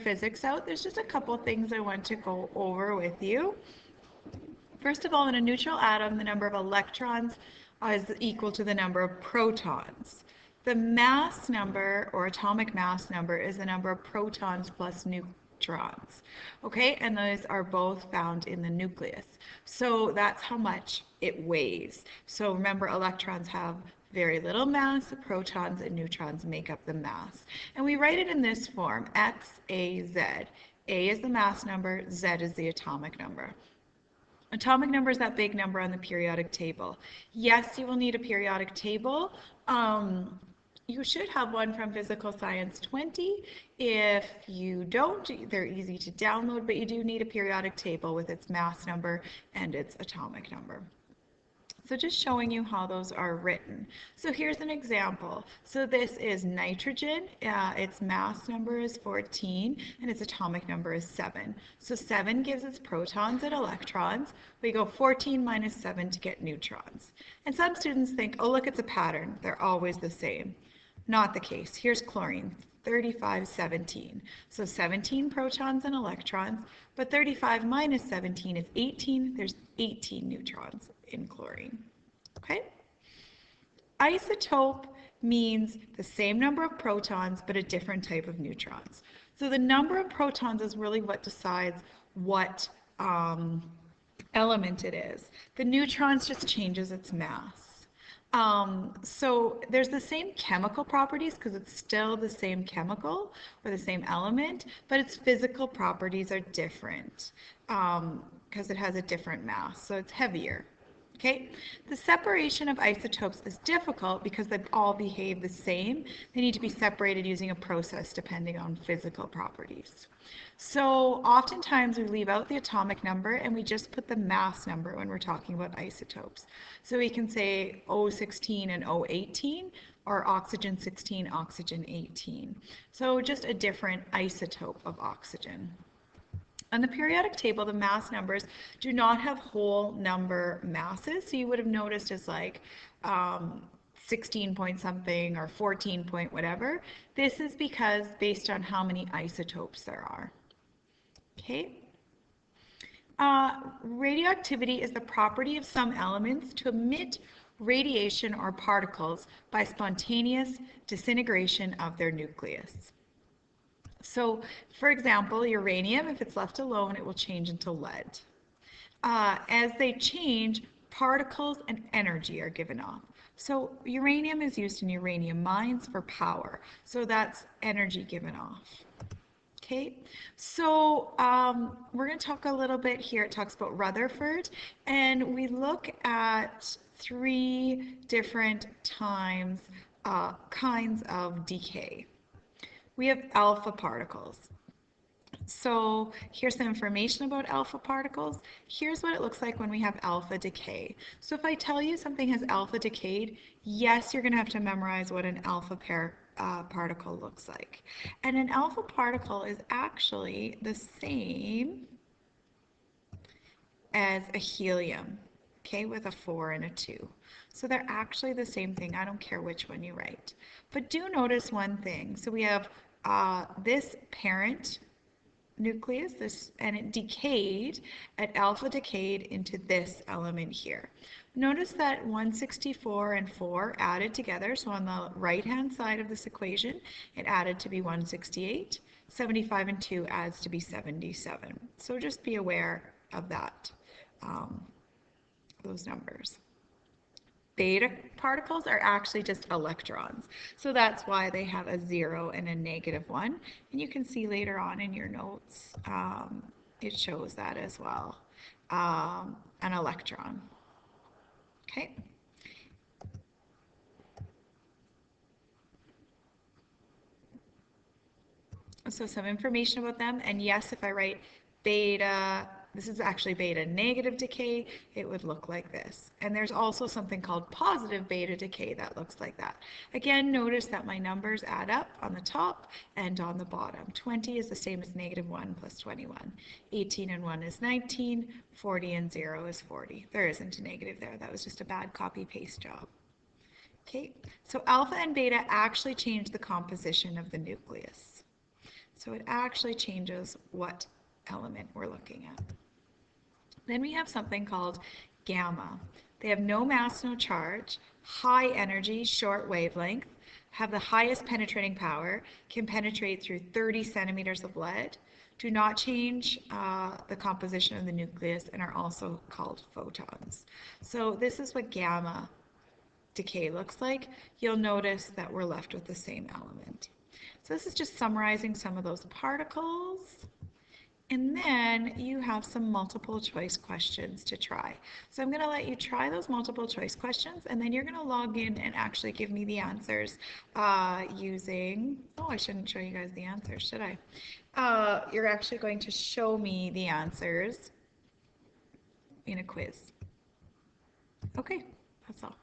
physics out, there's just a couple things I want to go over with you. First of all, in a neutral atom, the number of electrons is equal to the number of protons. The mass number, or atomic mass number, is the number of protons plus neutrons. Okay, and those are both found in the nucleus. So that's how much it weighs. So remember, electrons have very little mass, protons and neutrons make up the mass. And we write it in this form, X, A, Z. A is the mass number, Z is the atomic number. Atomic number is that big number on the periodic table. Yes, you will need a periodic table. You should have one from Physical Science 20. If you don't, they're easy to download, but you do need a periodic table with its mass number and its atomic number. So just showing you how those are written. So here's an example. So this is nitrogen. Its mass number is 14 and its atomic number is 7. So 7 gives us protons and electrons. We go 14 minus 7 to get neutrons. And some students think, oh, look, it's a pattern. They're always the same. Not the case. Here's chlorine, 35, 17. So 17 protons and electrons, but 35 minus 17 is 18. There's 18 neutrons in chlorine. Okay? Isotope means the same number of protons but a different type of neutrons. So the number of protons is really what decides what element it is. The neutrons just changes its mass. So there's the same chemical properties because it's still the same chemical or the same element, but its physical properties are different because it has a different mass, so it's heavier. Okay, the separation of isotopes is difficult because they all behave the same. They need to be separated using a process depending on physical properties. So oftentimes we leave out the atomic number and we just put the mass number when we're talking about isotopes. So we can say O16 and O18 or oxygen 16, oxygen 18. So just a different isotope of oxygen. On the periodic table, the mass numbers do not have whole number masses, so you would have noticed as like 16 point something or 14 point whatever. This is because based on how many isotopes there are. Okay. Radioactivity is the property of some elements to emit radiation or particles by spontaneous disintegration of their nucleus. So, for example, uranium, if it's left alone, it will change into lead. As they change, particles and energy are given off. So uranium is used in uranium mines for power. So that's energy given off. Okay, so we're going to talk a little bit here. It talks about Rutherford, and we look at 3 different kinds of decay. We have alpha particles. So here's some information about alpha particles. Here's what it looks like when we have alpha decay. So if I tell you something has alpha decayed, yes, you're going to have to memorize what an alpha particle looks like. And an alpha particle is actually the same as a helium, okay, with a 4 and a 2. So they're actually the same thing. I don't care which one you write. But do notice one thing. So we have this parent nucleus, and it decayed, at alpha decayed into this element here. Notice that 164 and 4 added together, so on the right-hand side of this equation, it added to be 168. 75 and 2 adds to be 77. So just be aware of that, those numbers. Beta particles are actually just electrons. So that's why they have a 0 and a -1. And you can see later on in your notes, it shows that as well, an electron. Okay. So some information about them. And yes, if I write beta, this is actually beta negative decay, it would look like this. And there's also something called positive beta decay that looks like that. Again, notice that my numbers add up on the top and on the bottom. 20 is the same as -1 plus 21. 18 and 1 is 19. 40 and 0 is 40. There isn't a negative there. That was just a bad copy-paste job. Okay, so alpha and beta actually change the composition of the nucleus. So it actually changes what element we're looking at. Then we have something called gamma. They have no mass, no charge, high energy, short wavelength, have the highest penetrating power, can penetrate through 30 centimeters of lead, do not change the composition of the nucleus, and are also called photons. So this is what gamma decay looks like. You'll notice that we're left with the same element. So this is just summarizing some of those particles. And then you have some multiple choice questions to try. So I'm going to let you try those multiple choice questions, and then you're going to log in and actually give me the answers using, oh, I shouldn't show you guys the answers, should I? You're actually going to show me the answers in a quiz. Okay, that's all.